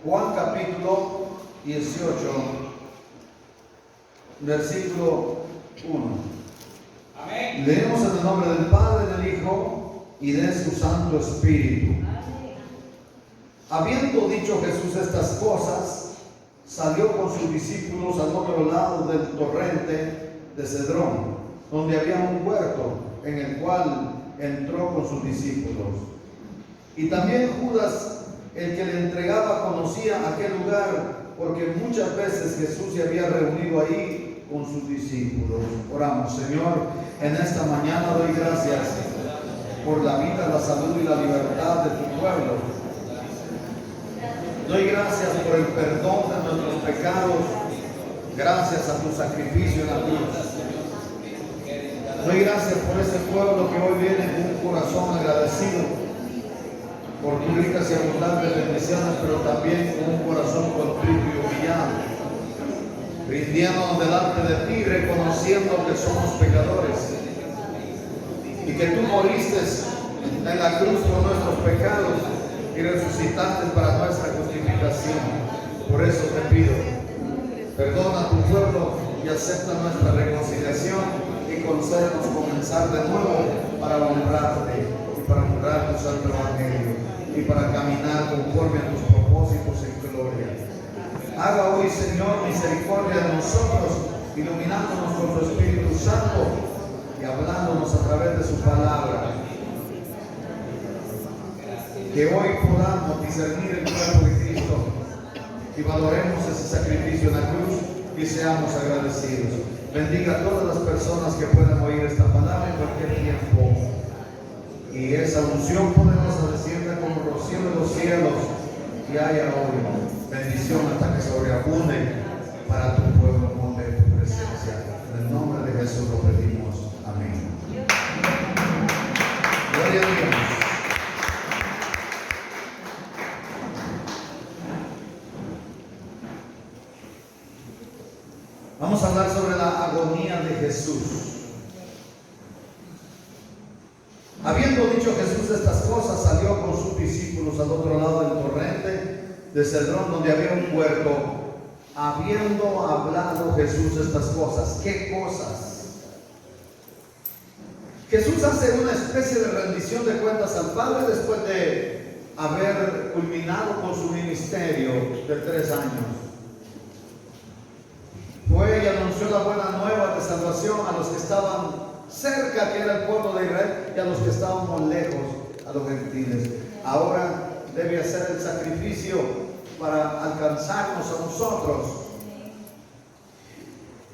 Juan capítulo 18, versículo 1. Amén. Leemos en el nombre del Padre, del Hijo y de su Santo Espíritu. Habiendo dicho Jesús estas cosas, salió con sus discípulos al otro lado del torrente de Cedrón, donde había un huerto, en el cual entró con sus discípulos. Y también Judas, el que le entregaba, conocía aquel lugar, porque muchas veces Jesús se había reunido ahí con sus discípulos. Oramos. Señor, en esta mañana doy gracias por la vida, la salud y la libertad de tu pueblo. Doy gracias por el perdón de nuestros pecados, gracias a tu sacrificio en la cruz. Doy gracias por ese pueblo que hoy viene con un corazón agradecido por tus ricas y abundantes bendiciones, pero también con un corazón contrito y humillado, rindiéndonos delante de ti, reconociendo que somos pecadores y que tú moriste en la cruz por nuestros pecados y resucitaste para nuestra justificación. Por eso te pido, perdona a tu pueblo y acepta nuestra reconciliación y concédenos comenzar de nuevo para honrarte y para honrar tu santo evangelio y para caminar conforme a tus propósitos en gloria. Haga hoy, Señor, misericordia de nosotros, iluminándonos con tu Espíritu Santo y hablándonos a través de su palabra. Que hoy podamos discernir el cuerpo de Cristo y valoremos ese sacrificio en la cruz y seamos agradecidos. Bendiga a todas las personas que puedan oír esta palabra en cualquier tiempo. Y esa unción poderosa descienda como rocío de los cielos y haya hoy bendición hasta que sobreabunde para tu pueblo con de tu presencia. En el nombre de Jesús lo pedimos. Amén. Gloria a Dios. Vamos a hablar sobre la agonía de Jesús. Habiendo dicho Jesús estas cosas, salió con sus discípulos al otro lado del torrente de Cedrón, donde había un huerto. Habiendo hablado Jesús estas cosas, ¿qué cosas? Jesús hace una especie de rendición de cuentas al Padre después de haber culminado con su ministerio de 3 años. Fue y anunció la buena nueva de salvación a los que estaban cerca, que era el pueblo de Israel, y a los que estábamos lejos, a los gentiles. Ahora debe hacer el sacrificio para alcanzarnos a nosotros.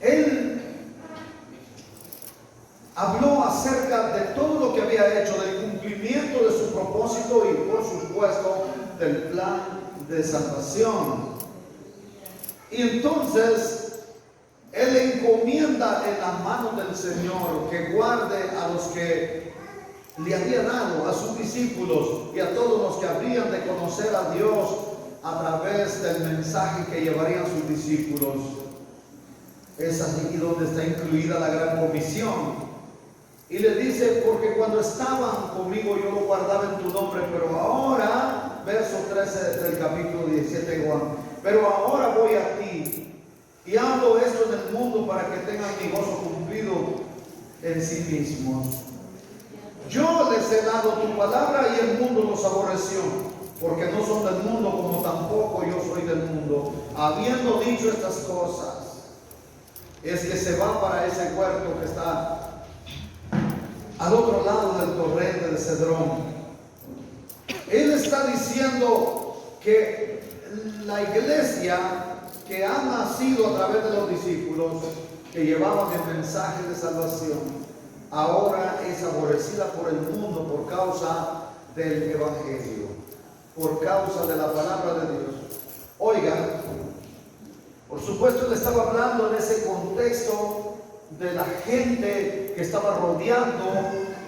Él habló acerca de todo lo que había hecho, del cumplimiento de su propósito y, por supuesto, del plan de salvación. Y entonces Él encomienda en la mano del Señor que guarde a los que le había dado, a sus discípulos y a todos los que habrían de conocer a Dios a través del mensaje que llevarían sus discípulos. Es aquí donde está incluida la gran comisión. Y le dice, porque cuando estaban conmigo yo lo guardaba en tu nombre, pero ahora, verso 13 del capítulo 17 de Juan, pero ahora voy a ti. Y hablo esto en el mundo para que tengan mi gozo cumplido en sí mismos. Yo les he dado tu palabra y el mundo los aborreció, porque no son del mundo como tampoco yo soy del mundo. Habiendo dicho estas cosas, es que se va para ese huerto que está al otro lado del torrente de Cedrón. Él está diciendo que la iglesia que ha nacido a través de los discípulos que llevaban el mensaje de salvación, ahora es aborrecida por el mundo por causa del evangelio, por causa de la palabra de Dios. Oigan, por supuesto él estaba hablando en ese contexto de la gente que estaba rodeando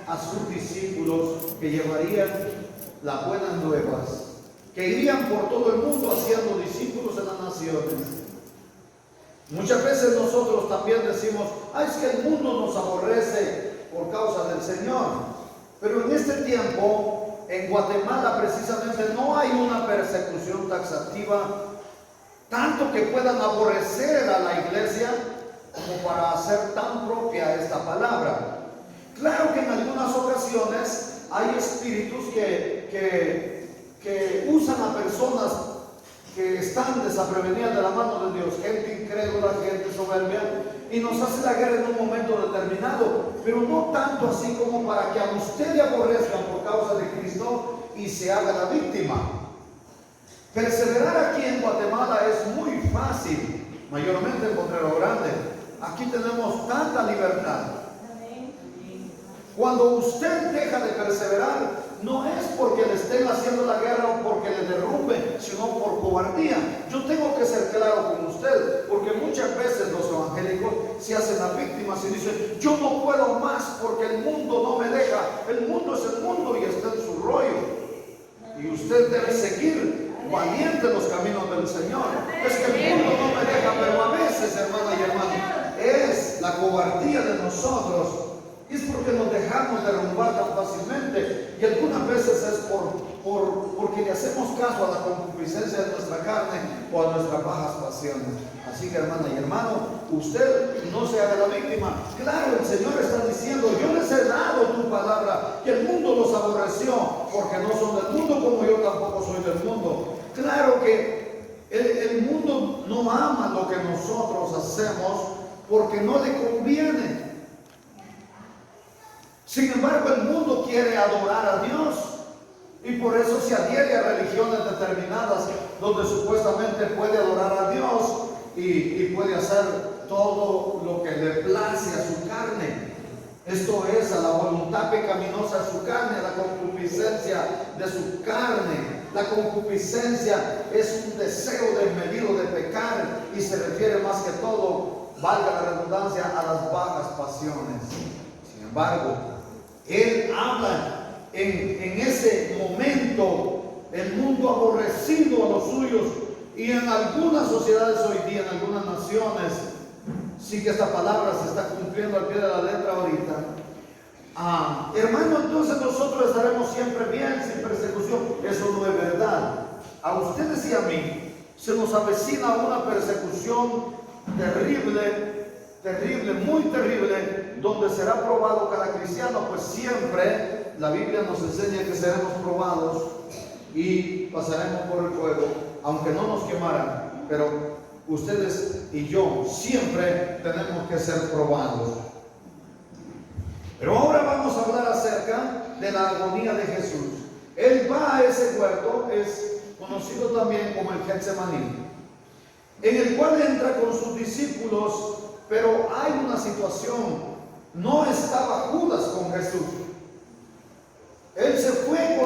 a sus discípulos, que llevarían las buenas nuevas, que irían por todo el mundo haciendo discípulos en las naciones. Muchas veces nosotros también decimos, es que el mundo nos aborrece por causa del Señor. Pero en este tiempo en Guatemala precisamente no hay una persecución taxativa tanto que puedan aborrecer a la iglesia como para hacer tan propia esta palabra. Claro que en algunas ocasiones hay espíritus que usan a personas que están desaprevenidas de la mano de Dios, gente incrédula, gente soberbia, y nos hace la guerra en un momento determinado, pero no tanto así como para que a usted le aborrezcan por causa de Cristo y se haga la víctima. Perseverar aquí en Guatemala es muy fácil, mayormente en Potrero Grande. Aquí tenemos tanta libertad. Cuando usted deja de perseverar, no es porque le estén haciendo la guerra o porque le derrumben, sino por cobardía. Yo tengo que ser claro con usted, porque muchas veces los evangélicos se hacen las víctimas y dicen: yo no puedo más porque el mundo no me deja. El mundo es el mundo y está en su rollo. Y usted debe seguir valiente en los caminos del Señor. Es que el mundo no me deja, pero a veces, hermana y hermano, es la cobardía de nosotros. Y es porque nos dejamos derrumbar tan fácilmente, y algunas veces es porque le hacemos caso a la concupiscencia de nuestra carne o a nuestras bajas pasiones. Así que, hermana y hermano, usted no se haga la víctima. Claro, el Señor está diciendo: yo les he dado tu palabra, que el mundo los aborreció, porque no son del mundo como yo tampoco soy del mundo. Claro que el mundo no ama lo que nosotros hacemos porque no le conviene. Sin embargo, el mundo quiere adorar a Dios y por eso se adhiere a religiones determinadas donde supuestamente puede adorar a Dios y puede hacer todo lo que le place a su carne. Esto es, a la voluntad pecaminosa de su carne, a la concupiscencia de su carne. La concupiscencia es un deseo desmedido de pecar y se refiere más que todo, valga la redundancia, a las bajas pasiones. Sin embargo, Él habla en ese momento, el mundo aborrecido a los suyos, y en algunas sociedades hoy día, en algunas naciones, sí que esta palabra se está cumpliendo al pie de la letra ahorita. Hermano, entonces nosotros estaremos siempre bien, sin persecución. Eso no es verdad. A ustedes y a mí se nos avecina una persecución terrible, terrible, muy terrible, donde será probado cada cristiano. Pues siempre la Biblia nos enseña que seremos probados y pasaremos por el fuego, aunque no nos quemaran. Pero ustedes y yo siempre tenemos que ser probados. Pero ahora vamos a hablar acerca de la agonía de Jesús. Él va a ese huerto, es conocido también como el Getsemaní, en el cual entra con sus discípulos. Pero hay una situación: no estaba Judas con Jesús. Él se fue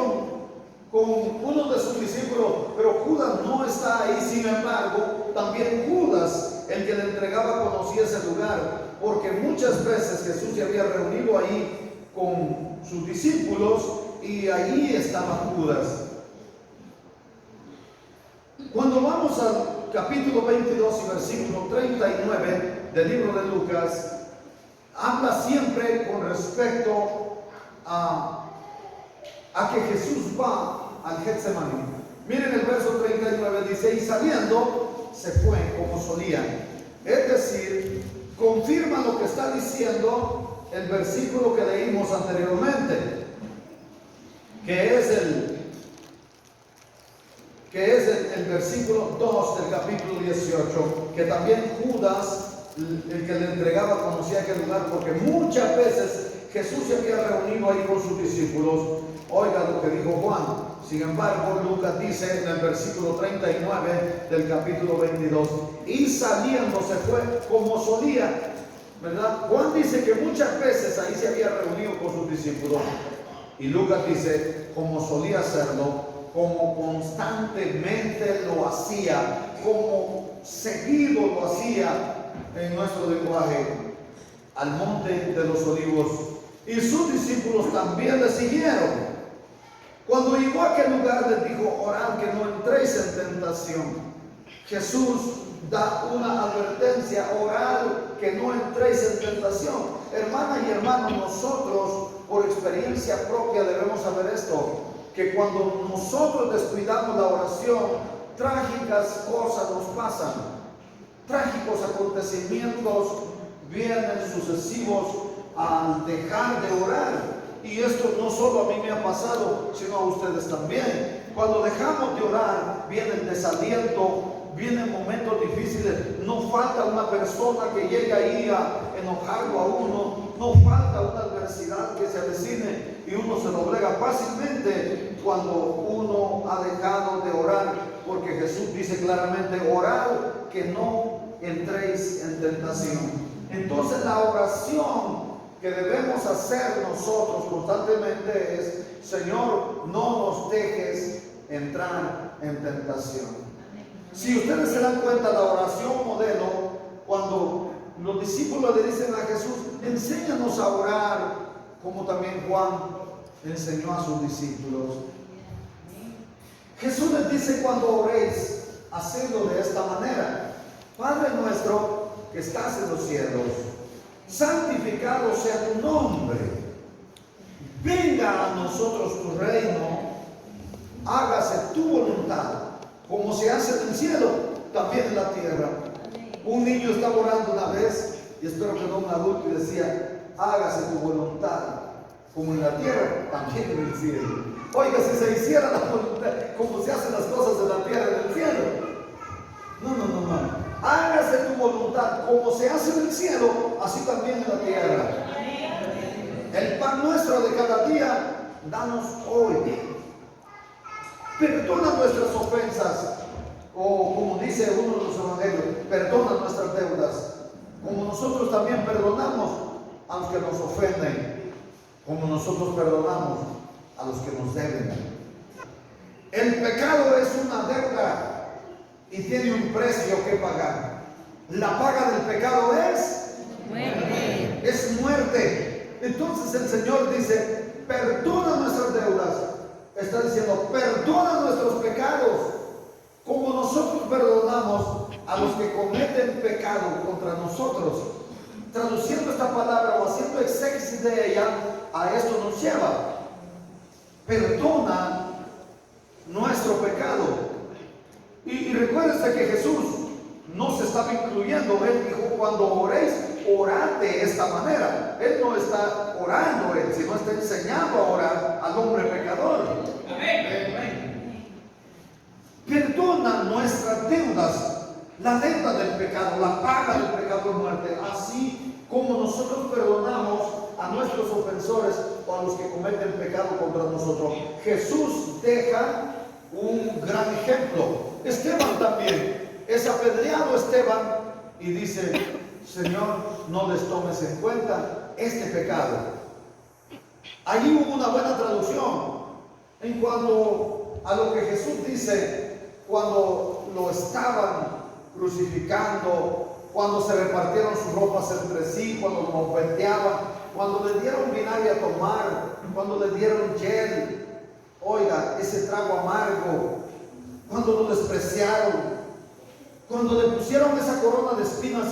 con uno de sus discípulos, pero Judas no está ahí. Sin embargo, también Judas, el que le entregaba, conocía ese lugar, porque muchas veces Jesús se había reunido ahí con sus discípulos y allí estaba Judas. Cuando vamos al capítulo 22 y versículo 39 del libro de Lucas, habla siempre con respecto a que Jesús va al Getsemaní. Miren el verso 39, dice: y saliendo se fue como solía. Es decir, confirma lo que está diciendo el versículo que leímos anteriormente, que es el versículo 2 del capítulo 18, que también Judas, el que le entregaba, conocía aquel lugar, porque muchas veces Jesús se había reunido ahí con sus discípulos. Oiga lo que dijo Juan. Sin embargo, Lucas dice en el versículo 39 del capítulo 22: y saliendo se fue como solía, ¿verdad? Juan dice que muchas veces ahí se había reunido con sus discípulos, y Lucas dice como solía hacerlo, como constantemente lo hacía, como seguido lo hacía, en nuestro lenguaje, al monte de los olivos. Y sus discípulos también le siguieron. Cuando llegó a aquel lugar, les dijo: orad que no entréis en tentación. Jesús da una advertencia: orad que no entréis en tentación. Hermana y hermano, nosotros por experiencia propia debemos saber esto. que cuando nosotros descuidamos la oración, trágicas cosas nos pasan, trágicos acontecimientos vienen sucesivos al dejar de orar. Y esto no solo a mí me ha pasado, sino a ustedes también. Cuando dejamos de orar, viene el desaliento, vienen momentos difíciles. No falta una persona que llegue ahí a enojarlo a uno, no falta una adversidad que se avecine y uno se doblega fácilmente cuando uno ha dejado de orar, porque Jesús dice claramente: orad que no entréis en tentación. Entonces la oración que debemos hacer nosotros constantemente es: Señor, no nos dejes entrar en tentación. Si ustedes se dan cuenta, la oración modelo, cuando los discípulos le dicen a Jesús: enséñanos a orar, como también Juan enseñó a sus discípulos. Jesús les dice: cuando oréis, hacedlo de esta manera: Padre nuestro que estás en los cielos, santificado sea tu nombre, venga a nosotros tu reino, hágase tu voluntad, como se hace en el cielo, también en la tierra. Un niño estaba orando una vez, y espero que no un adulto, y decía: hágase tu voluntad, como en la tierra, también en el cielo. Oiga, si se hiciera la voluntad, como se hacen las cosas en la tierra, en el cielo. No. Hágase tu voluntad, como se hace en el cielo, así también en la tierra. El pan nuestro de cada día, danos hoy. Perdona nuestras ofensas, o como dice uno de los evangelios, perdona nuestras deudas, como nosotros también perdonamos a los que nos ofenden, como nosotros perdonamos a los que nos deben. El pecado es una deuda y tiene un precio que pagar. La paga del pecado es muerte. Es muerte. Entonces el Señor dice: perdona nuestras deudas. Está diciendo: perdona nuestros pecados, como nosotros perdonamos a los que cometen pecado contra nosotros. Traduciendo esta palabra o haciendo exégesis de ella, a esto nos lleva: perdona nuestro pecado. Y recuérdense que Jesús no se estaba incluyendo. Él dijo: cuando oréis, orad de esta manera. Él no está orando, sino está enseñando a orar al hombre pecador. Amén. Perdona nuestras deudas. La deuda del pecado, la paga del pecado es muerte. Así como nosotros perdonamos a nuestros ofensores o a los que cometen pecado contra nosotros. Jesús deja un gran ejemplo. Esteban también es apedreado, Esteban, y dice: Señor, no les tomes en cuenta este pecado. Allí hubo una buena traducción en cuanto a lo que Jesús dice cuando lo estaban crucificando, cuando se repartieron sus ropas entre sí, cuando lo bombardeaban, cuando le dieron vinagre a tomar, cuando le dieron hiel. Oiga, ese trago amargo, cuando lo despreciaron, cuando le pusieron esa corona de espinas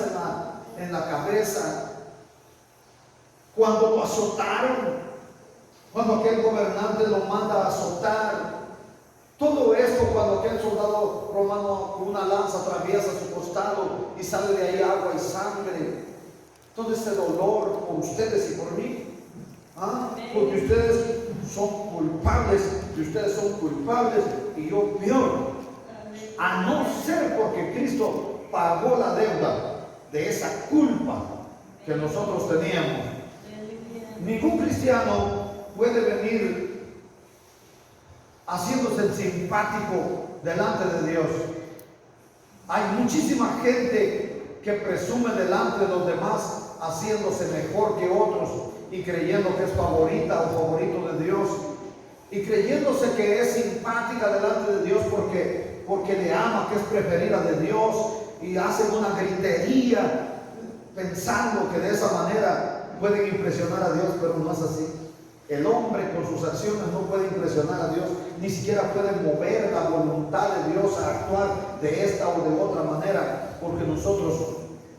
en la cabeza, cuando lo azotaron, cuando aquel gobernante lo manda a azotar, todo esto cuando aquel soldado romano con una lanza atraviesa su costado y sale de ahí agua y sangre, todo ese dolor por ustedes y por mí, porque ustedes son culpables y ustedes son culpables y yo peor, a no ser porque Cristo pagó la deuda de esa culpa que nosotros teníamos. Ningún cristiano puede venir haciéndose el simpático delante de Dios. Hay muchísima gente que presume delante de los demás haciéndose mejor que otros y creyendo que es favorita o favorito de Dios, y creyéndose que es simpática delante de Dios porque le ama, que es preferida de Dios, y hacen una gritería pensando que de esa manera pueden impresionar a Dios, pero no es así. El hombre con sus acciones no puede impresionar a Dios, ni siquiera puede mover la voluntad de Dios a actuar de esta o de otra manera, porque nosotros,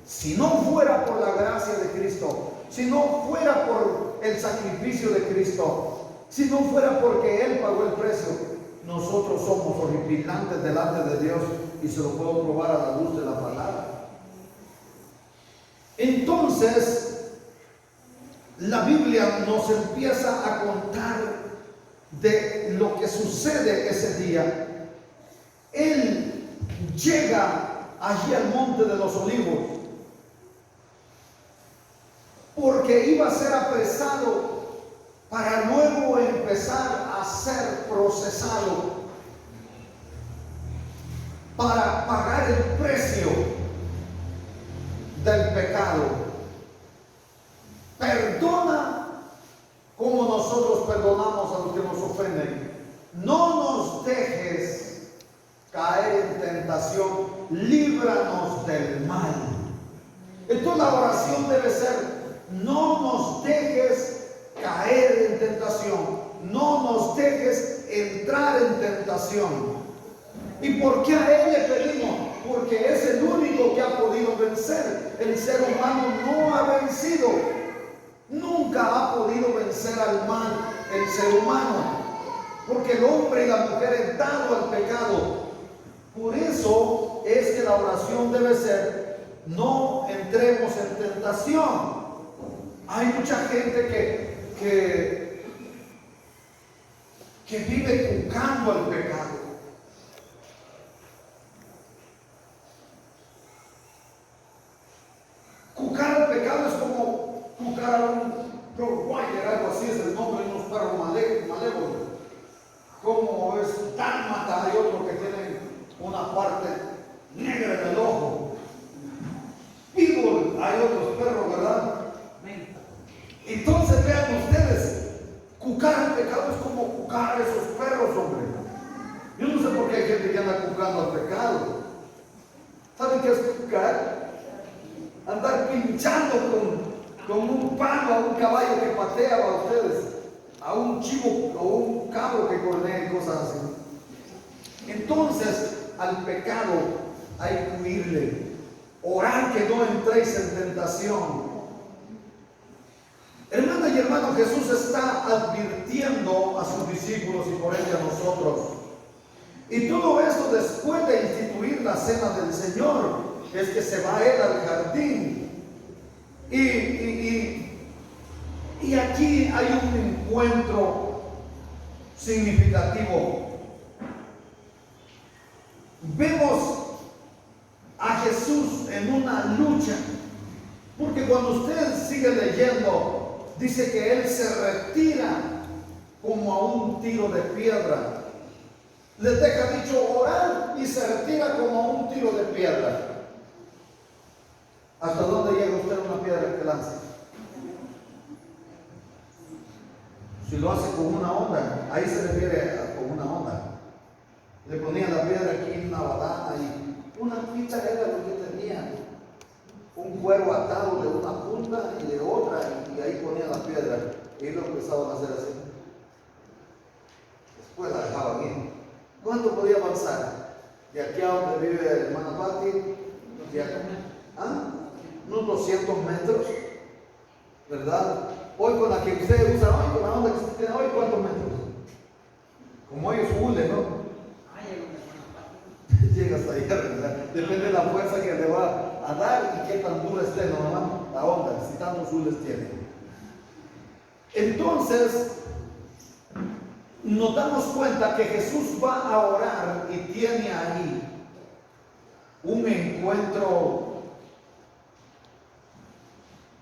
si no fuera por la gracia de Cristo, si no fuera por el sacrificio de Cristo, Si no fuera porque Él pagó el precio, nosotros somos horripilantes delante de Dios, y se lo puedo probar a la luz de la palabra. Entonces, la Biblia nos empieza a contar de lo que sucede ese día. Él llega allí al monte de los olivos porque iba a ser apresado para luego empezar a ser procesado para pagar el precio del pecado. Perdona como nosotros perdonamos a los que nos ofenden. No nos dejes caer en tentación, líbranos del mal. Entonces la oración debe ser: no nos dejes caer en tentación, no nos dejes entrar en tentación. ¿Y por qué a Él le pedimos? Porque es el único que ha podido vencer. El ser humano no ha vencido, nunca ha podido vencer al mal, el ser humano, porque el hombre y la mujer es dado al pecado. Por eso es que la oración debe ser: no entremos en tentación. Hay mucha gente que vive cucando al pecado. Cucar al pecado es como cucar a un Rottweiler, algo así es el nombre de unos perros malévolos. Como es dálmata, hay otro que tiene una parte negra en el ojo. Pitbull, hay otros perros, ¿verdad? Entonces vean ustedes, cucar al pecado es como cucar a esos perros, hombre. Yo no sé por qué hay gente que anda cucando al pecado. ¿Saben qué es cucar? Andar pinchando con un palo a un caballo que patea a ustedes, a un chivo o un cabro que cornea y cosas así. Entonces, al pecado hay que huirle. Orar que no entréis en tentación. Hermana y hermano, Jesús está advirtiendo a sus discípulos y por ende a nosotros. Y todo esto después de instituir la cena del Señor, es que se va Él al jardín. Y aquí hay un encuentro significativo. Vemos a Jesús en una lucha, porque cuando usted sigue leyendo, dice que Él se retira como a un tiro de piedra. Les deja dicho orar y se retira como a un tiro de piedra. ¿Hasta dónde llega usted una piedra que lanza? Si lo hace con una onda, ahí se refiere a con una onda. Le ponía la piedra aquí en una badana y una pita era lo que tenía. Un cuero atado de una punta y de otra, y ahí ponía la piedra. Y lo empezaban a hacer así. Después la dejaban bien. ¿Cuánto podía avanzar? De aquí a donde vive la hermana Patti, unos 200 metros, ¿verdad? Hoy con la que usted usa hoy, con la onda que usted tiene hoy, ¿cuántos metros? Como hoy es hule, ¿no? Llega hasta allá, ¿verdad? Depende de la fuerza que le va a dar y qué tan dura esté, ¿no? La onda, si tantos hules tiene. Entonces, nos damos cuenta que Jesús va a orar y tiene ahí un encuentro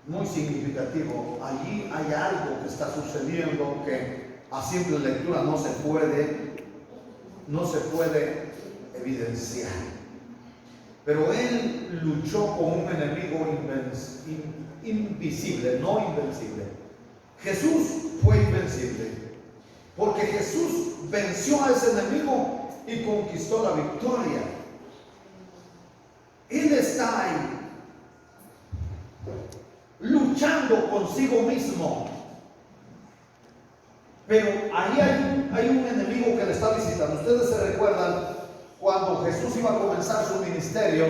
muy significativo. Allí hay algo que está sucediendo que a simple lectura no se puede evidenciar. Pero Él luchó con un enemigo invisible, no invencible. Jesús fue invencible, porque Jesús venció a ese enemigo y conquistó la victoria. Él está ahí, luchando consigo mismo. Pero ahí hay un enemigo que le está visitando. Ustedes se recuerdan cuando Jesús iba a comenzar su ministerio,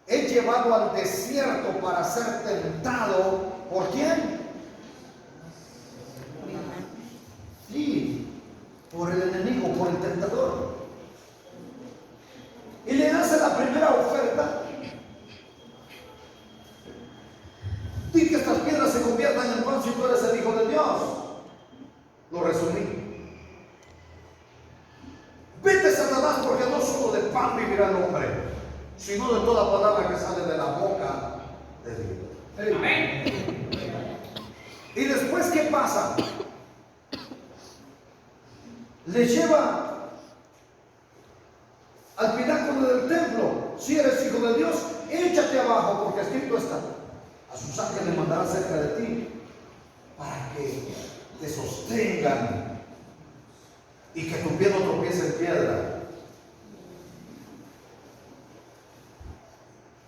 es llevado al desierto para ser tentado. ¿Por quién? por el enemigo, por el tentador. Y le hace la primera oferta. Di que estas piedras se conviertan en pan si tú eres el Hijo de Dios. Lo resumí. Vete, Satanás, porque no solo de pan vivirá el hombre, sino de toda palabra que sale de la boca de Dios. Amén. Y después, ¿qué pasa? Le lleva al pináculo del templo. Si eres hijo de Dios, échate abajo, porque escrito está: a sus ángeles mandará cerca de ti para que te sostengan y que tu pie no tropiece en piedra.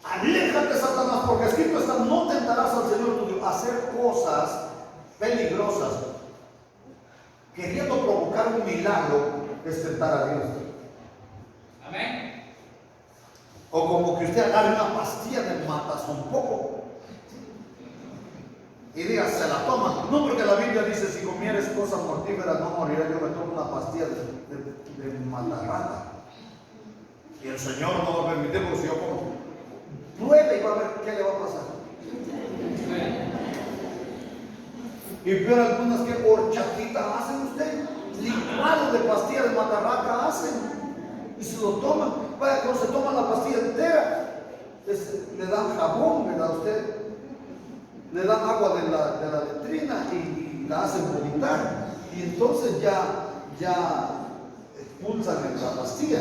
Aléjate, Satanás, porque escrito está: no tentarás al Señor tu Dios a hacer cosas peligrosas. Queriendo provocar un milagro es tentar a Dios. Amén. O como que usted agarre una pastilla de matazón poco y diga, se la toma. No, porque la Biblia dice: si comieres cosas mortíferas no morirás. Yo me tomo una pastilla de matarrata. Y el Señor no va a permitir, porque si yo como, pruebe y va a ver qué le va a pasar. Y peor, algunas que horchatita hacen usted, licuado de pastilla de matarrata hacen, y se lo toman. Vaya, cuando se toma la pastilla entera, le dan jabón, ¿verdad? Usted le dan agua de la letrina y la hacen vomitar, y entonces ya expulsan la pastilla,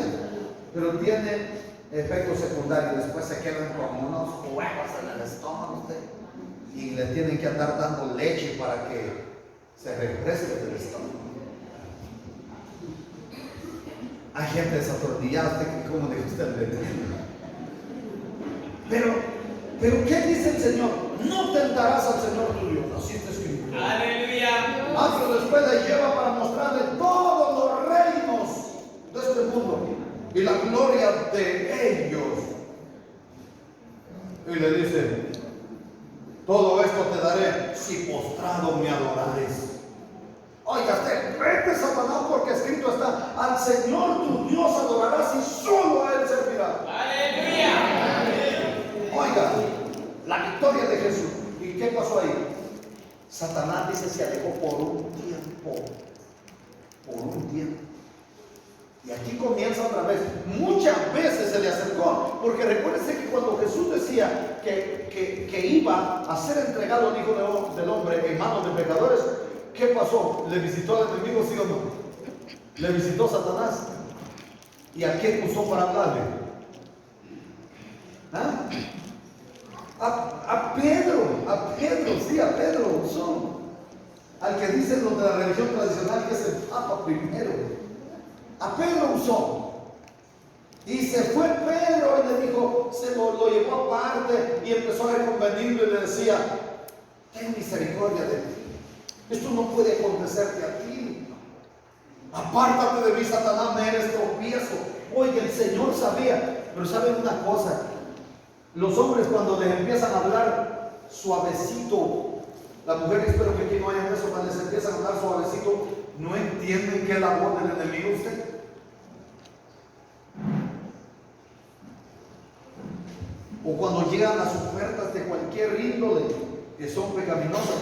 pero tiene efectos secundarios. Después se quedan como unos huevos en el estómago usted, y le tienen que andar dando leche para que se regrese del estómago. Hay gente desatornillada, que como dijo usted, pero ¿qué dice el Señor? No tentarás al Señor tu Dios. Así está escrito. Aleluya. Pero después le lleva para mostrarle todos los reinos de este mundo y la gloria de ellos. Y le dice: todo esto te daré si postrado me adorares. Oiga usted, vete, Satanás, porque escrito está: al Señor tu Dios adorarás y solo a Él servirás. Aleluya. Oiga, la victoria de Jesús. ¿Y qué pasó ahí? Satanás, dice, se alejó por un tiempo. Por un tiempo. Y aquí comienza otra vez. Muchas veces se le acercó, porque recuérdense que cuando Jesús decía que iba a ser entregado el Hijo del Hombre en manos de pecadores, ¿qué pasó? ¿Le visitó al enemigo, sí o no? ¿Le visitó Satanás? ¿Y a quién usó para hablarle? ¿Ah? A Pedro usó. Al que dicen los de la religión tradicional que es el Papa primero. A Pedro usó. Y se fue Pedro y le dijo, se lo llevó aparte y empezó a reconvenirlo y le decía: ten misericordia de ti. Esto no puede acontecerte a ti. Apártate de mí, Satanás, me eres tropiezo. Oye, el Señor sabía. Pero ¿saben una cosa? Los hombres, cuando les empiezan a hablar suavecito, la mujer, espero que aquí no hayan eso, cuando les empiezan a hablar suavecito, no entienden que es la voz del enemigo usted. O cuando llegan las ofertas de cualquier índole que son pecaminosas,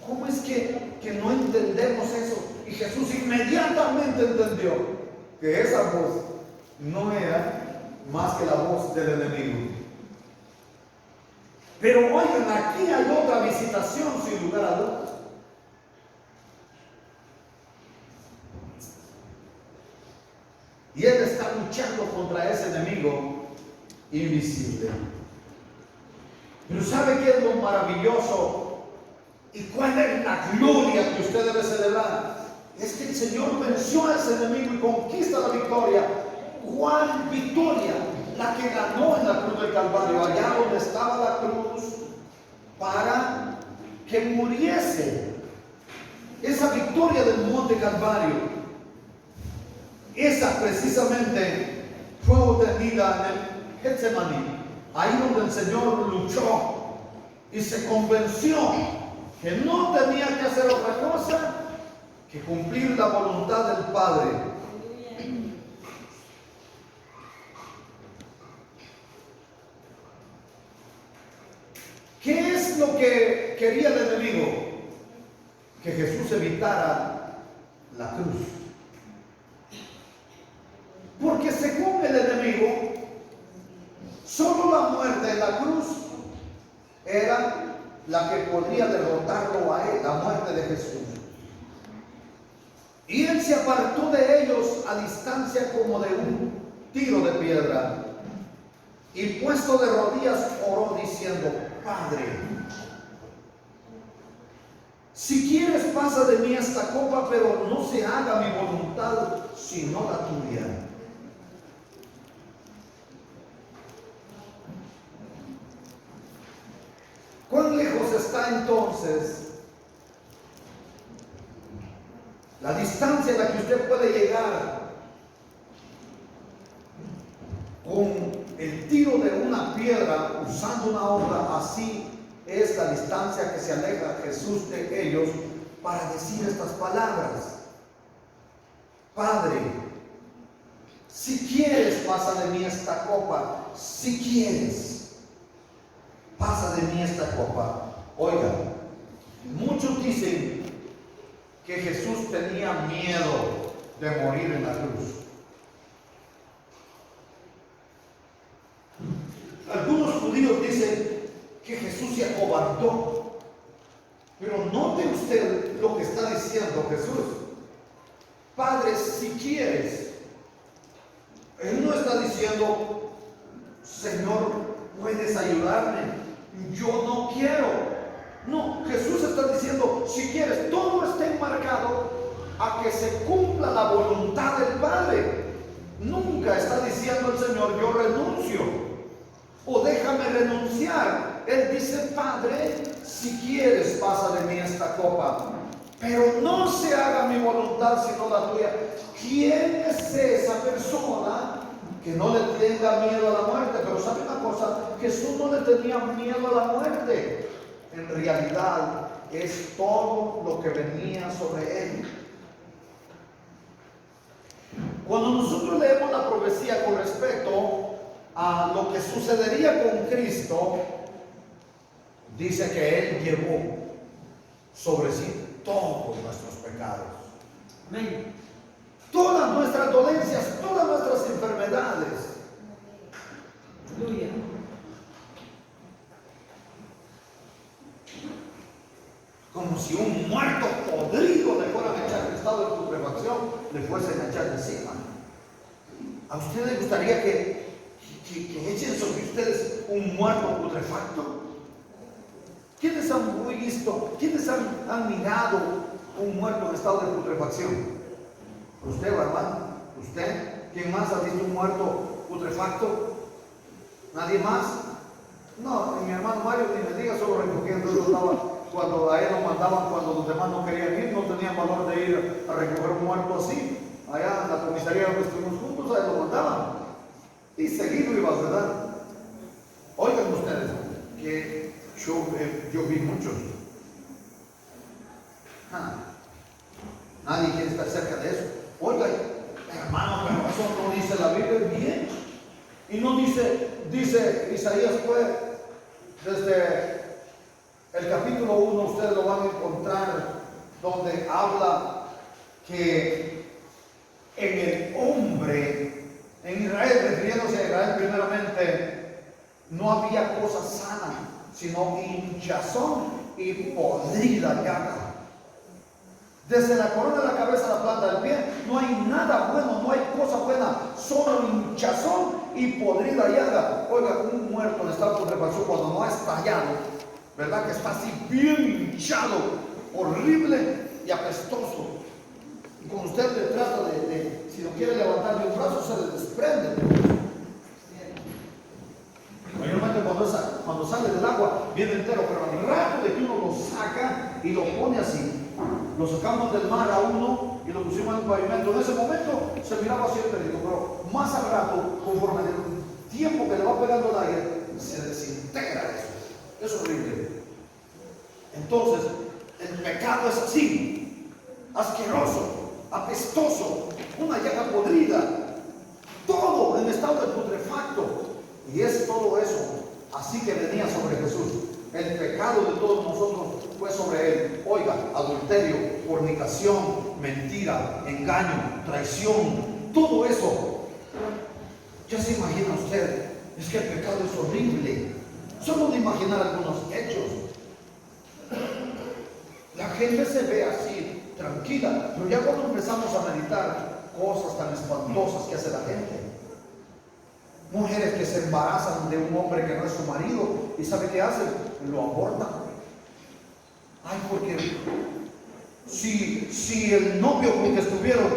¿cómo es que no entendemos eso? Y Jesús inmediatamente entendió que esa voz no era más que la voz del enemigo. Pero oigan, aquí hay otra visitación sin lugar a dudas. Y él está luchando contra ese enemigo invisible. Pero ¿sabe qué es lo maravilloso? ¿Y cuál es la gloria que usted debe celebrar? Es que el Señor venció a ese enemigo y conquista la victoria. ¿Cuál victoria? La que ganó en la cruz del Calvario, allá donde estaba la cruz, para que muriese. Esa victoria del monte Calvario, esa precisamente fue obtenida en el Getsemaní, ahí donde el Señor luchó y se convenció que no tenía que hacer otra cosa que cumplir la voluntad del Padre. ¿Qué es lo que quería el enemigo? Que Jesús evitara la cruz. Porque según el enemigo, solo la muerte en la cruz era la que podría derrotarlo a él, la muerte de Jesús. Y él se apartó de ellos a distancia como de un tiro de piedra. Y puesto de rodillas oró diciendo: Padre, si quieres pasa de mí esta copa, pero no se haga mi voluntad sino la tuya. ¿Cuán lejos está entonces la distancia en la que usted puede llegar con el tiro de una piedra usando una honra? Así es la distancia que se aleja Jesús de ellos para decir estas palabras: Padre, si quieres pasa de mí esta copa, si quieres pasa de mí esta copa. Oiga, muchos dicen que Jesús tenía miedo de morir en la cruz. Algunos judíos dicen que Jesús se acobardó. Pero note usted lo que está diciendo Jesús: Padre, si quieres. Él no está diciendo: Señor, ¿puedes ayudarme? Yo no quiero. No, Jesús está diciendo: si quieres. Todo está enmarcado a que se cumpla la voluntad del Padre. Nunca está diciendo el Señor: yo renuncio o déjame renunciar. Él dice: Padre, si quieres pasa de mí esta copa, pero no se haga mi voluntad sino la tuya. ¿Quién es esa persona que no le tenga miedo a la muerte? Pero sabe una cosa, Jesús no le tenía miedo a la muerte. En realidad es todo lo que venía sobre él. Cuando nosotros leemos la profecía con respecto a lo que sucedería con Cristo, dice que Él llevó sobre sí todos nuestros pecados. Amén. Todas nuestras dolencias, todas nuestras enfermedades. Aleluya. Como si un muerto podrido le fueran a echar en estado de putrefacción, le fuesen a echar encima. ¿A usted le gustaría que echen sobre ustedes un muerto putrefacto? ¿Quiénes han visto, quiénes han mirado un muerto en estado de putrefacción? ¿Usted, hermano? ¿Usted? ¿Quién más ha visto un muerto putrefacto? ¿Nadie más? No, mi hermano Mario, ni me diga, solo recogiendo. Yo estaba, cuando a él lo mandaban, cuando los demás no querían ir, no tenían valor de ir a recoger un muerto así. Allá en la comisaría donde estuvimos juntos, ahí lo mandaban. Y seguido iba, ¿verdad? Oigan ustedes, que yo vi muchos. Nadie quiere estar cerca de eso. Oiga, hermano, pero eso no dice la Biblia bien. Y no dice Isaías, pues, desde el capítulo 1 ustedes lo van a encontrar, donde habla que en el hombre, en Israel, refiriéndose a Israel primeramente, no había cosa sana, sino hinchazón y podrida llaga. Desde la corona de la cabeza a la planta del pie, no hay nada bueno, no hay cosa buena, solo hinchazón y podrida llaga. Oiga, un muerto en estado de putrefacción, cuando no ha estallado, ¿verdad? Que está así bien hinchado, horrible y apestoso. Y cuando usted le trata si lo quiere levantar de un brazo, se le desprende. Mayormente cuando sale del agua viene entero, pero al rato de que uno lo saca y lo pone así, lo sacamos del mar a uno y lo pusimos en el pavimento. En ese momento se miraba así el perito, pero más al rato, conforme el tiempo que le va pegando el aire, se desintegra eso. Es horrible. Entonces, el pecado es así, asqueroso. Y es todo eso así que venía sobre Jesús. El pecado de todos nosotros fue sobre él. Oiga, adulterio, fornicación, mentira, engaño, traición, todo eso. Ya se imagina usted, es que el pecado es horrible. Solo de imaginar algunos hechos. La gente se ve así, tranquila, pero ya cuando empezamos a meditar cosas tan espantosas que hace la gente. Mujeres que se embarazan de un hombre que no es su marido, y ¿sabe qué hacen? Lo abortan. Ay, porque si el novio con que estuvieron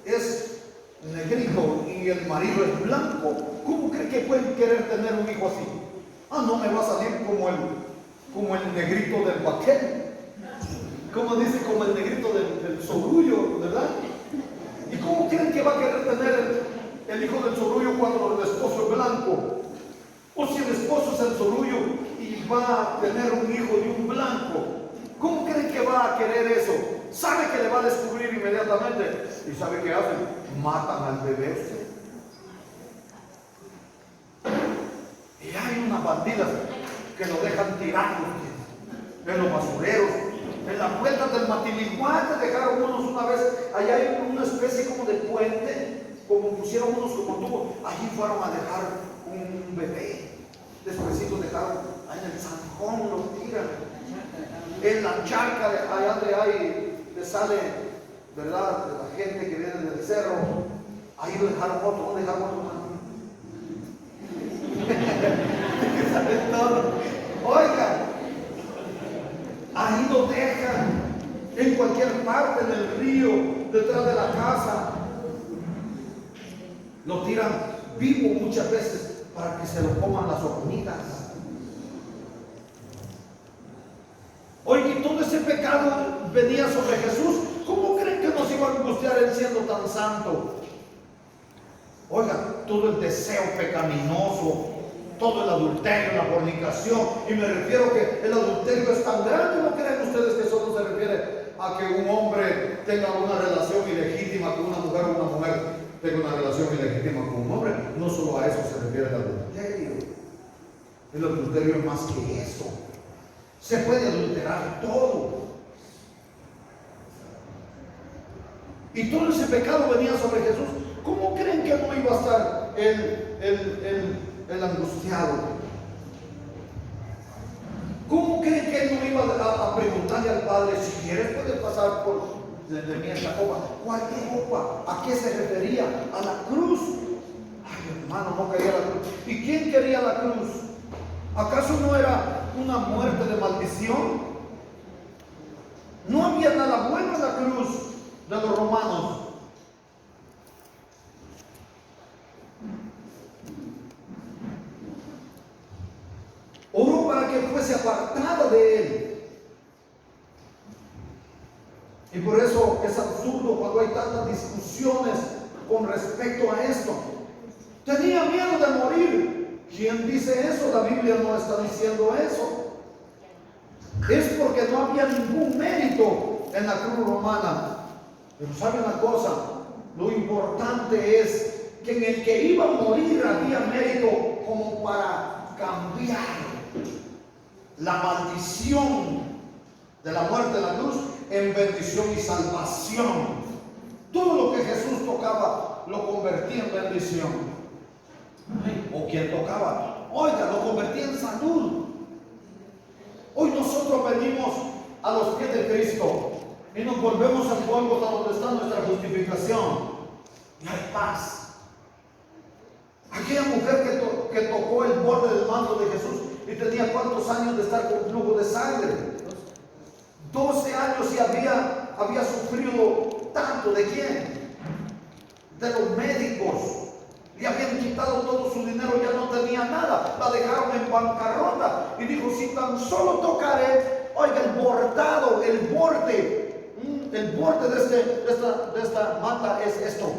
es negrito y el marido es blanco, ¿cómo cree que pueden querer tener un hijo así? Ah, no me va a salir como el negrito del vaquero. Como dice, como el negrito del sorullo, ¿verdad? ¿Y cómo creen que va a querer tener el hijo del sorullo cuando el esposo es blanco? O si el esposo es el sorullo y va a tener un hijo de un blanco, ¿cómo creen que va a querer eso? Sabe que le va a descubrir inmediatamente. ¿Y sabe qué hacen? Matan al bebé. Y hay unas bandidas que lo dejan tirado en los basureros, en las puertas del Matiliguate. Dejaron unos una vez, allá hay una especie como de puente, como pusieron unos como tubo, allí fueron a dejar un bebé. Después dejaron ahí en el zanjón, lo tiran en la charca de allá donde hay, le sale, ¿verdad?, de la gente que viene del cerro. Ahí lo dejaron otro, ¿dónde dejaron otro? Oigan, ahí lo dejan en cualquier parte, en el río, detrás de la casa. Lo tiran vivo muchas veces para que se lo coman las hormigas. Oye, y todo ese pecado venía sobre Jesús. ¿Cómo creen que nos iba a angustiar él siendo tan santo? Oiga, todo el deseo pecaminoso, todo el adulterio, la fornicación. Y me refiero que el adulterio es tan grande. ¿No creen ustedes que solo se refiere a que un hombre tenga una relación ilegítima con una mujer o una mujer tenga una relación ilegítima con un hombre? No solo a eso se refiere el adulterio. El adulterio es más que eso. Se puede adulterar todo. Y todo ese pecado venía sobre Jesús. ¿Cómo creen que no iba a estar el angustiado? ¿Cómo creen que él no iba a preguntarle al Padre, si quieres puedes pasar por de mí esta copa? ¿Cuál copa? ¿A qué se refería? ¿A la cruz? Ay, hermano, no quería la cruz. ¿Y quién quería la cruz? ¿Acaso no era una muerte de maldición? No había nada bueno en la cruz de los romanos. Oró para que fuese apartada de él. Y por eso es absurdo cuando hay tantas discusiones con respecto a esto. Tenía miedo de morir. ¿Quién dice eso? La Biblia no está diciendo eso. Es porque no había ningún mérito en la cruz romana. Pero ¿sabe una cosa? Lo importante es que en el que iba a morir había mérito como para cambiar la maldición de la muerte de la cruz en bendición y salvación. Todo lo que Jesús tocaba lo convertía en bendición. O quien tocaba, oiga, lo convertía en salud. Hoy nosotros venimos a los pies de Cristo y nos volvemos al polvo a donde está nuestra justificación. Y hay paz. Aquella mujer que tocó el borde del manto de Jesús y tenía cuántos años de estar con flujo de sangre, 12 años, y había sufrido tanto. ¿De quién? De los médicos. Le habían quitado todo su dinero, ya no tenía nada, la dejaron en bancarrota. Y dijo, si tan solo tocaré, oiga, el bordado, el borde de esta manta es esto.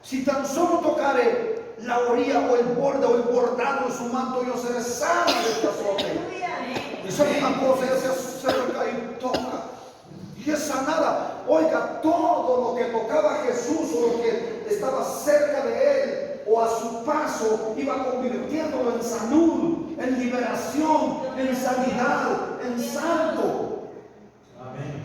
Si tan solo tocaré la orilla o el borde o el bordado de su manto, yo seré sana de este azote. Y sabe una cosa, ella se acerca y toca y es sanada. Oiga, todo lo que tocaba Jesús o lo que estaba cerca de él o a su paso iba convirtiéndolo en salud, en liberación, en sanidad, en santo. Amén.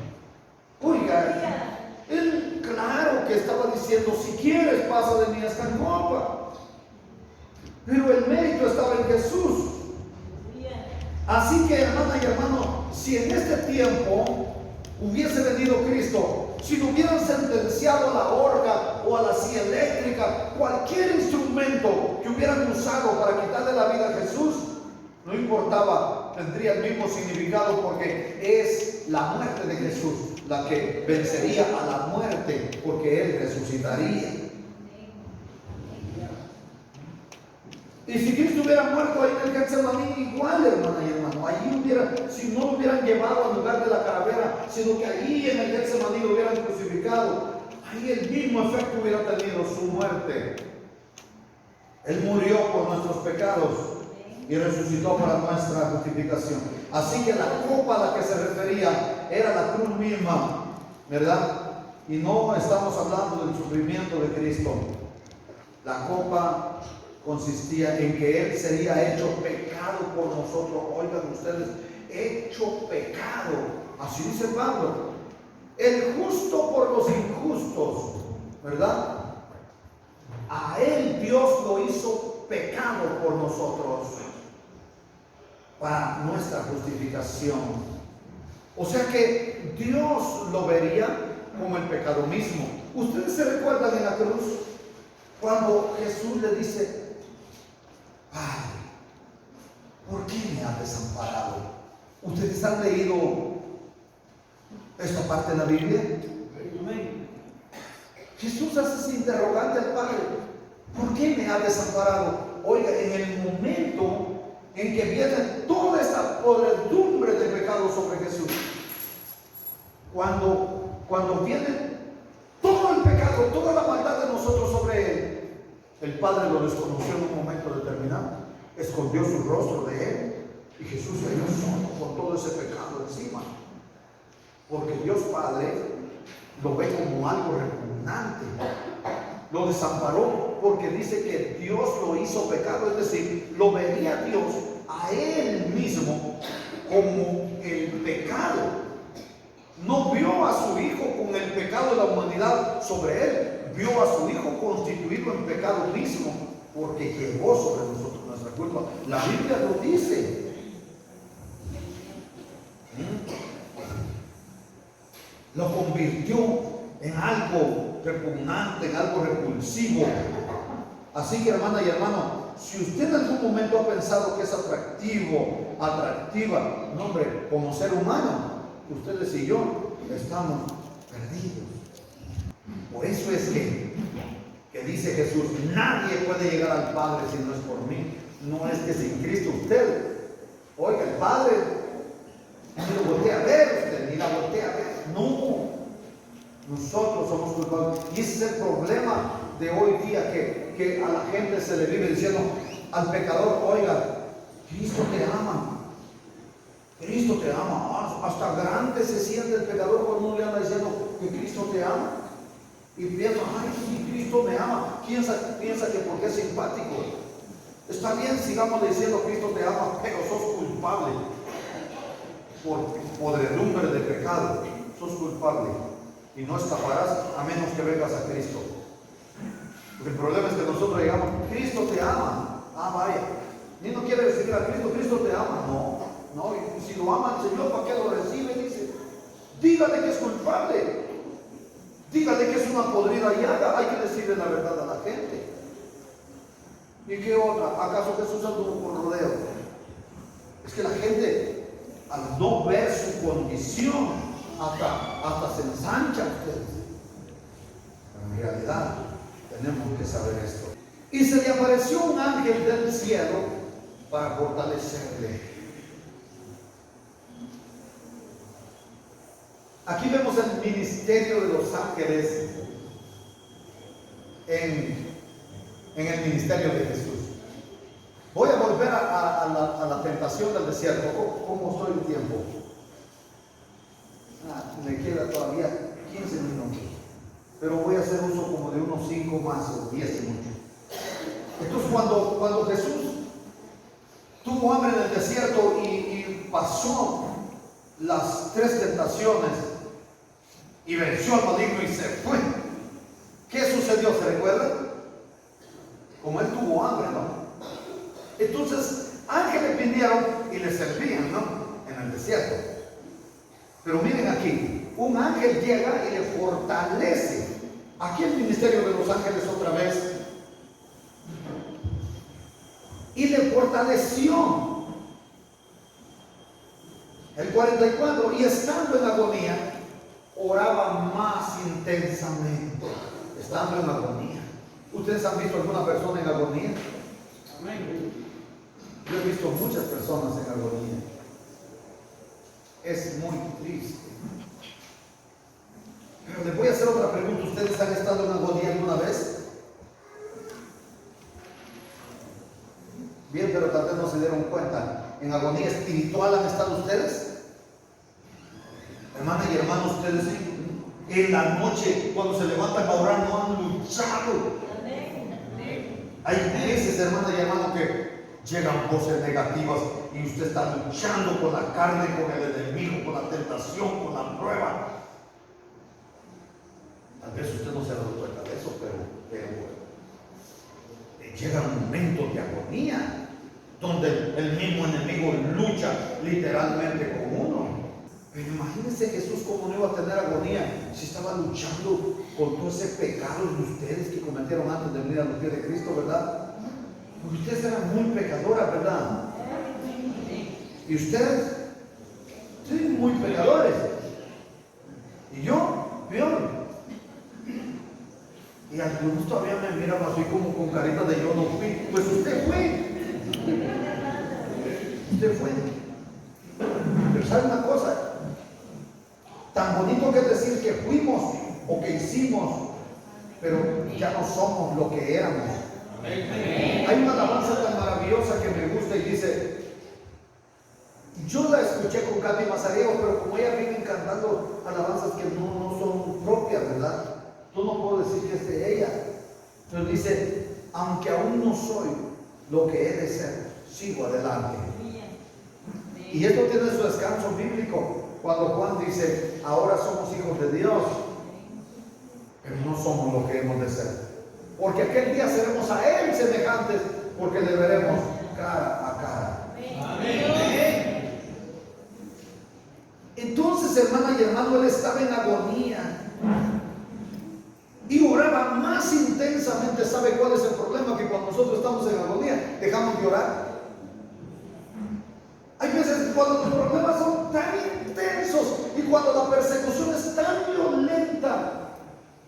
Oiga, él claro que estaba diciendo, si quieres pasa de mí esta copa. Pero el mérito estaba en Jesús. Así que, hermana y hermano, si en este tiempo hubiese venido Cristo, si lo hubieran sentenciado a la horca o a la silla eléctrica, cualquier instrumento que hubieran usado para quitarle la vida a Jesús, no importaba, tendría el mismo significado, porque es la muerte de Jesús la que vencería a la muerte, porque Él resucitaría. Y si Cristo hubiera muerto ahí en el Getsemaní, igual, hermana y hermano, allí hubiera, si no lo hubieran llevado al lugar de la calavera, sino que allí en el Getsemaní lo hubieran crucificado, ahí el mismo efecto hubiera tenido su muerte. Él murió por nuestros pecados y resucitó para nuestra justificación. Así que la copa a la que se refería era la cruz misma, ¿verdad? Y no estamos hablando del sufrimiento de Cristo. La copa consistía en que Él sería hecho pecado por nosotros. Oigan ustedes, hecho pecado. Así dice Pablo. El justo por los injustos, ¿verdad? A Él Dios lo hizo pecado por nosotros, para nuestra justificación. O sea que Dios lo vería como el pecado mismo. Ustedes se recuerdan en la cruz, cuando Jesús le dice: Padre, ¿por qué me has desamparado? ¿Ustedes han leído esta parte de la Biblia? Jesús hace ese interrogante al Padre: ¿por qué me has desamparado? Oiga, en el momento en que viene toda esta podredumbre de pecado sobre Jesús, cuando viene todo el pecado, toda la maldad de nosotros sobre Él, el Padre lo desconoció en un momento determinado, escondió su rostro de Él, y Jesús cayó solo con todo ese pecado encima, porque Dios Padre lo ve como algo repugnante. Lo desamparó porque dice que Dios lo hizo pecado, es decir, lo vería Dios a Él mismo como el pecado. No vio a su Hijo con el pecado de la humanidad sobre Él, vio a su Hijo constituido en pecado mismo, porque llevó sobre nosotros nuestra culpa. La Biblia lo dice. Lo convirtió en algo repugnante, en algo repulsivo. Así que, hermana y hermano, si usted en algún momento ha pensado que es atractiva, no, hombre, como ser humano, ustedes y yo estamos perdidos. Por eso es que dice Jesús: nadie puede llegar al Padre si no es por mí. No es que sin Cristo usted, oiga, el Padre ni lo voltea a ver usted, ni la voltea a ver. No, nosotros somos culpables. Y ese es el problema de hoy día, que a la gente se le vive diciendo al pecador: oiga, Cristo te ama, Cristo te ama. Hasta grande se siente el pecador cuando uno le anda diciendo que Cristo te ama, y piensa: ay, sí, Cristo me ama. Piensa que porque es simpático. Está bien, sigamos diciendo Cristo te ama, pero sos culpable por podredumbre de pecado. Sos culpable y no escaparás a menos que vengas a Cristo. Porque el problema es que nosotros digamos: Cristo te ama. Ah, vaya, ni no quiere decir a Cristo: Cristo te ama. No, y si lo ama el Señor, ¿para qué lo recibe? Dice: dígale que es culpable, dígale que es una podrida llaga. Hay que decirle la verdad a la gente. ¿Y qué otra? ¿Acaso Jesús anduvo por rodeo? Es que la gente, al no ver su condición, hasta se ensancha ustedes. Pero en realidad tenemos que saber esto. Y se le apareció un ángel del cielo para fortalecerle. Aquí vemos el ministerio de los ángeles en el ministerio de Jesús. Voy a volver a la tentación del desierto. ¿Cómo estoy el tiempo? Me queda todavía 15 minutos, pero voy a hacer uso como de unos 5 más o 10 minutos. cuando Jesús tuvo hambre en el desierto y pasó las 3 tentaciones y venció al maligno y se fue, ¿qué sucedió? ¿Se recuerdan? Como él tuvo hambre, ¿no? Entonces ángeles vinieron y le servían, ¿no? En el desierto. Pero miren aquí, un ángel llega y le fortalece. Aquí el ministerio de los ángeles otra vez. Y le fortaleció. El 44, y estando en agonía, oraba más intensamente. Estando en agonía. ¿Ustedes han visto alguna persona en agonía? Yo he visto muchas personas en agonía. Es muy triste. Pero les voy a hacer otra pregunta. ¿Ustedes han estado en agonía alguna vez? Bien, pero tal vez no se dieron cuenta. ¿En agonía espiritual han estado ustedes? Hermanas y hermanos, ustedes en la noche cuando se levantan a orar no han luchado. Hay veces, hermanas y hermanos, que llegan voces negativas y usted está luchando con la carne, con el enemigo, con la tentación, con la prueba. Tal vez usted no se ha dado cuenta de eso, pero llegan momentos de agonía donde el mismo enemigo lucha literalmente con uno. Pero imagínense Jesús cómo no iba a tener agonía si estaba luchando con todo ese pecado de ustedes que cometieron antes de venir a los pies de Cristo, ¿verdad? Porque ustedes eran muy pecadoras, ¿verdad? Y ustedes, sí, muy pecadores. Y yo, peor. Y algunos todavía me miran así como con carita de yo no fui. Pues usted fue. Usted fue. Pero ¿sabe una cosa? Tan bonito que es decir que fuimos o que hicimos, pero ya no somos lo que éramos. Hay una alabanza tan maravillosa que me gusta y dice, yo la escuché con Katy Mazariego, pero como ella viene cantando alabanzas que no son propias, ¿verdad? Tú no puedo decir que es de ella. Pero dice, aunque aún no soy lo que he de ser, sigo adelante. Y esto tiene su descanso bíblico cuando Juan dice, ahora somos hijos de Dios, pero no somos lo que hemos de ser. Porque aquel día seremos a Él semejantes, porque le veremos cara a cara. Amén. Entonces, hermana y hermano, él estaba en agonía y oraba más intensamente. ¿Sabe cuál es el problema? Que cuando nosotros estamos en agonía, dejamos de orar. Hay veces cuando los problemas son tan intensos y cuando la persecución es tan violenta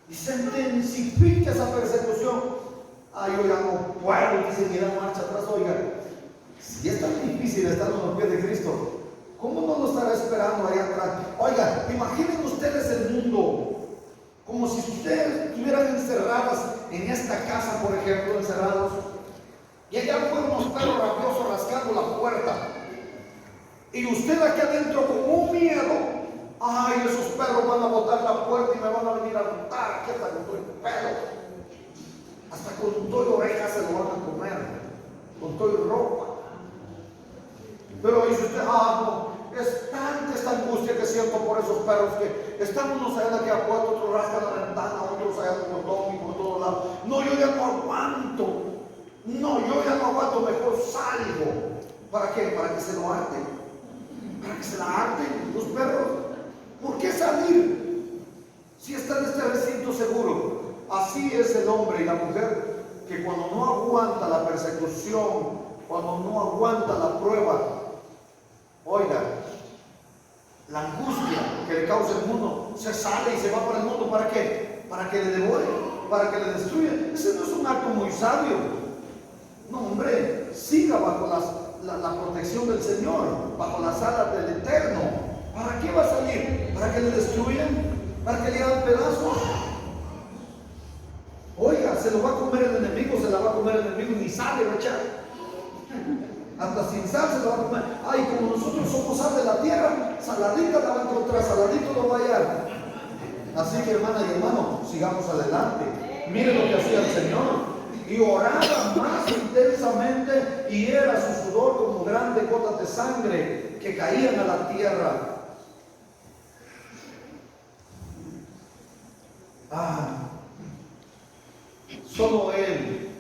y se intensifica esa persecución, ay, oiga, no puedo, dice, mira, marcha atrás, oiga, si es tan difícil estar en los pies de Cristo, ¿cómo no lo estará esperando ahí atrás? Oiga, imaginen ustedes el mundo como si ustedes estuvieran encerradas en esta casa, por ejemplo, encerrados, y allá fueron unos perros rabiosos rascando la puerta. Y usted aquí adentro con un miedo, ay, esos perros van a botar la puerta y me van a venir a montar, aquí hasta con todo el pelo, hasta con todo orejas se lo van a comer, con todo el ropa. Pero dice usted, no, es tanta esta angustia que siento por esos perros que están unos allá de aquí a puerta, otros rascan la ventana, otros allá por todo y por todos lados. No, yo ya no aguanto. No, yo ya no aguanto, mejor salgo. ¿Para qué? Para que se lo harten. Para que se la harten los perros. ¿Por qué salir? Si está en este recinto seguro. Así es el hombre y la mujer que cuando no aguanta la persecución, cuando no aguanta la prueba, oiga, la angustia que le causa el mundo, se sale y se va para el mundo. ¿Para qué? Para que le devore, para que le destruya. Ese no es un acto muy sabio. No, hombre, siga bajo la protección del Señor, bajo las alas del Eterno. ¿Para qué va a salir? ¿Para que le destruyan? ¿Para que le hagan pedazos? Oiga, se lo va a comer el enemigo, se la va a comer el enemigo y ni sale, va a echar. Hasta sin sal se lo va a comer. Ay, como nosotros somos sal de la tierra, saladita la va a encontrar, saladito lo va a hallar. Así que, hermana y hermano, sigamos adelante. Miren lo que hacía el Señor. y oraba más intensamente, y era su sudor como grandes gotas de sangre que caían a la tierra. Solo él,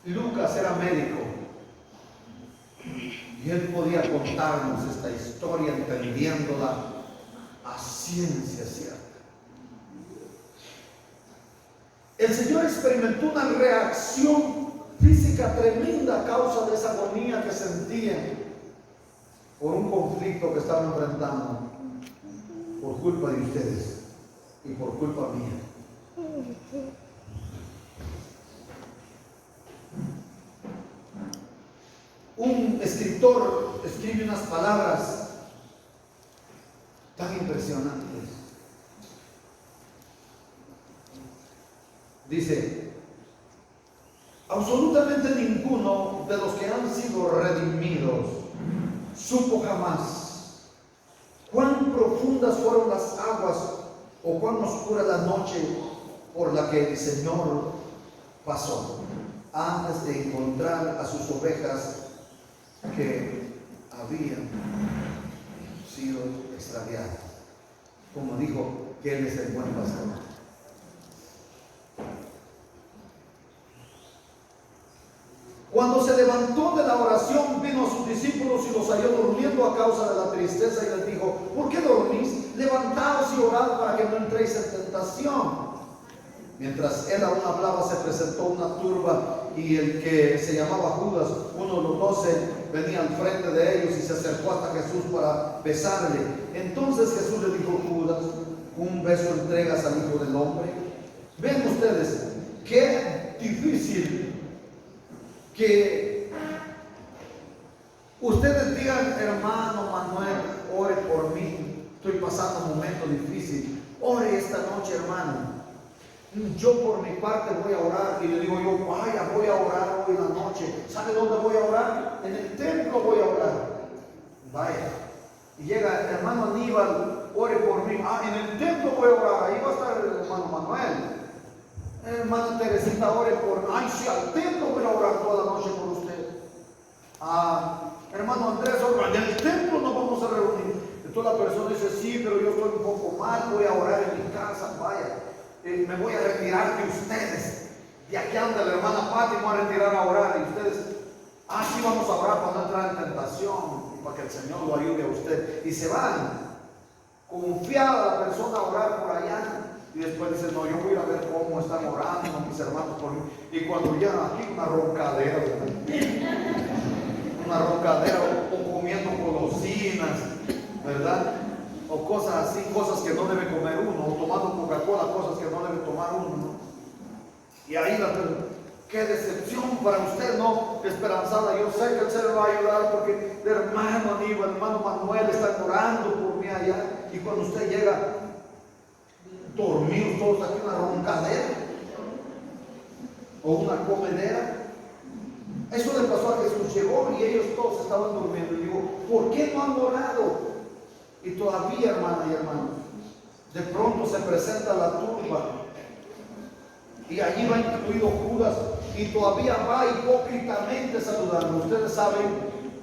Lucas, era médico, y él podía contarnos esta historia entendiéndola a ciencia cierta. El Señor experimentó una reacción física tremenda a causa de esa agonía que sentía por un conflicto que estaban enfrentando por culpa de ustedes y por culpa mía. Un escritor escribe unas palabras tan impresionantes. Dice: absolutamente ninguno de los que han sido redimidos supo jamás cuán profundas fueron las aguas o cuán oscura la noche por la que el Señor pasó antes de encontrar a sus ovejas que habían sido extraviadas. Como dijo, que Él es el buen pastor. Cuando se levantó de la oración, vino a sus discípulos y los halló durmiendo a causa de la tristeza, y les dijo: ¿por qué dormís? Levantaos y orad para que no entréis en tentación. Mientras él aún hablaba, se presentó una turba, y el que se llamaba Judas, uno de los 12, venía al frente de ellos y se acercó hasta Jesús para besarle. Entonces Jesús le dijo: Judas, ¿un beso entregas al Hijo del Hombre? Ven ustedes, qué difícil que ustedes digan: hermano Manuel, ore por mí, estoy pasando un momento difícil, ore esta noche, hermano. Yo por mi parte voy a orar, y le digo yo: vaya, voy a orar hoy en la noche. ¿Sabe dónde voy a orar? En el templo voy a orar. Vaya, y llega: hermano Aníbal, ore por mí. En el templo voy a orar, ahí va a estar el hermano Manuel. Hermana Teresita, ore por mí. Sí, al templo voy a orar toda la noche por usted. Hermano Andrés, en el templo nos vamos a reunir. Entonces la persona dice: sí, pero yo estoy un poco mal, voy a orar en mi casa. Vaya, me voy a retirar de ustedes. De aquí anda la hermana Pati, me voy a retirar a orar. Y ustedes: sí, vamos a orar para no entrar en tentación y para que el Señor lo ayude a usted. Y se van confiada la persona a orar por allá. Y después dice: no, yo voy a ir a ver cómo están orando mis hermanos por mí. Y cuando ya aquí una roncadera, o comiendo golosinas, ¿verdad? O cosas así, cosas que no debe comer uno, o tomando Coca-Cola, cosas que no debe tomar uno, ¿no? Y ahí qué decepción para usted, ¿no? Esperanzada. Yo sé que el Señor va a ayudar, porque el hermano Aníbal, el hermano Manuel están orando por mí allá. Y cuando usted llega, dormidos todos aquí, una roncadera o una comedera. Eso le pasó a Jesús. Llegó y ellos todos estaban durmiendo. Y digo: ¿por qué no han orado? Y todavía, hermana y hermanos, de pronto se presenta la turba, y allí va incluido Judas, y todavía va hipócritamente saludando. Ustedes saben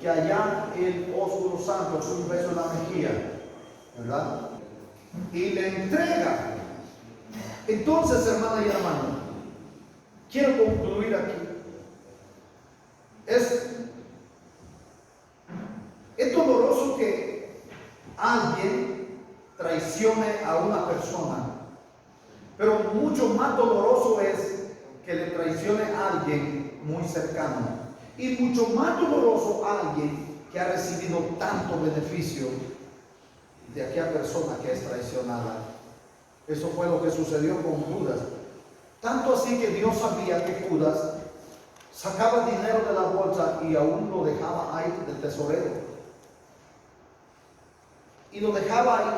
que allá el ósculo santo es un beso en la mejilla, ¿verdad? Y le entrega. Entonces, hermana y hermano, quiero concluir aquí. Es doloroso que alguien traicione a una persona, pero mucho más doloroso es que le traicione a alguien muy cercano, y mucho más doloroso a alguien que ha recibido tanto beneficio de aquella persona que es traicionada. Eso fue lo que sucedió con Judas. Tanto así que Dios sabía que Judas sacaba dinero de la bolsa y aún lo dejaba ahí del tesorero. Y lo dejaba ahí.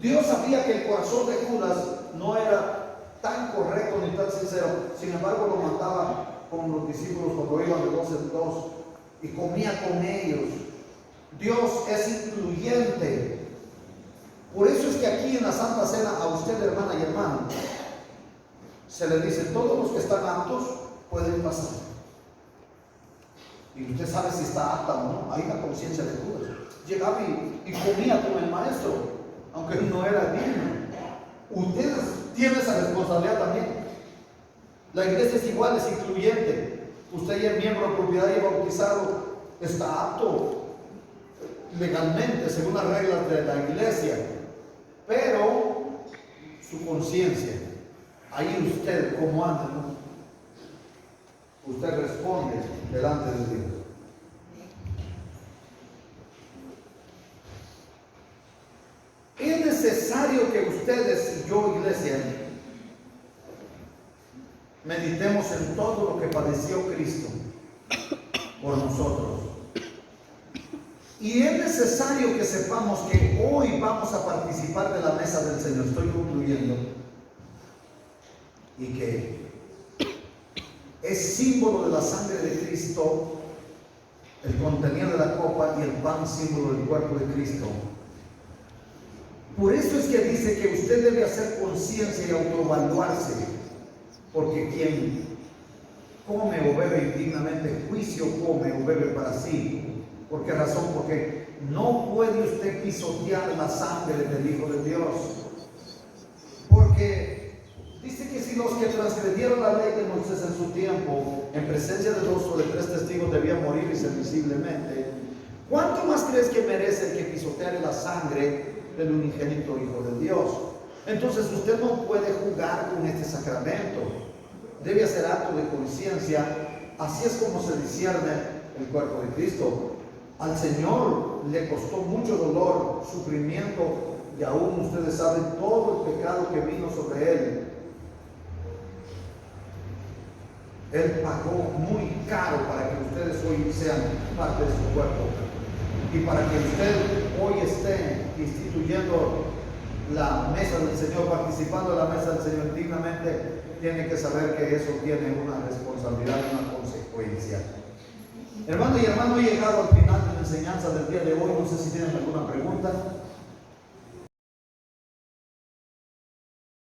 Dios sabía que el corazón de Judas no era tan correcto ni tan sincero. Sin embargo, lo mandaba con los discípulos cuando iban de 2 en 2 y comía con ellos. Dios es incluyente. Por eso es que aquí en la Santa Cena, a usted, hermana y hermano, se le dice: todos los que están aptos, pueden pasar. Y usted sabe si está apta o no. Hay la conciencia de Judas. Llegaba y comía con el maestro, aunque no era digno. Ustedes tienen esa responsabilidad también. La iglesia es igual, es incluyente. Usted ya es miembro de propiedad y bautizado, está apto legalmente según las reglas de la iglesia. Pero su conciencia, ahí usted, ¿cómo anda? ¿No? Usted responde delante de Dios. Es necesario que ustedes y yo, iglesia, meditemos en todo lo que padeció Cristo por nosotros. Y es necesario que sepamos que hoy vamos a participar de la mesa del Señor. Estoy concluyendo. Y que es símbolo de la sangre de Cristo, el contenido de la copa, y el pan símbolo del cuerpo de Cristo. Por eso es que dice que usted debe hacer conciencia y autoevaluarse, porque quien come o bebe indignamente, juicio come o bebe para sí. ¿Por qué razón? Porque no puede usted pisotear la sangre del Hijo de Dios. Porque dice que si los que transgredieron la ley de Moisés en su tiempo, en presencia de 2 o de 3 testigos, debían morir irremisiblemente, ¿cuánto más crees que merece el que pisoteare la sangre del unigénito Hijo de Dios? Entonces usted no puede jugar con este sacramento. Debe hacer acto de conciencia. Así es como se discierne el cuerpo de Cristo. Al Señor le costó mucho dolor, sufrimiento, y aún ustedes saben todo el pecado que vino sobre Él. Él pagó muy caro para que ustedes hoy sean parte de su cuerpo. Y para que usted hoy esté instituyendo la mesa del Señor, participando de la mesa del Señor dignamente, tiene que saber que eso tiene una responsabilidad y una consecuencia. Hermano y hermano, he llegado al final de la enseñanza del día de hoy. No sé si tienen alguna pregunta.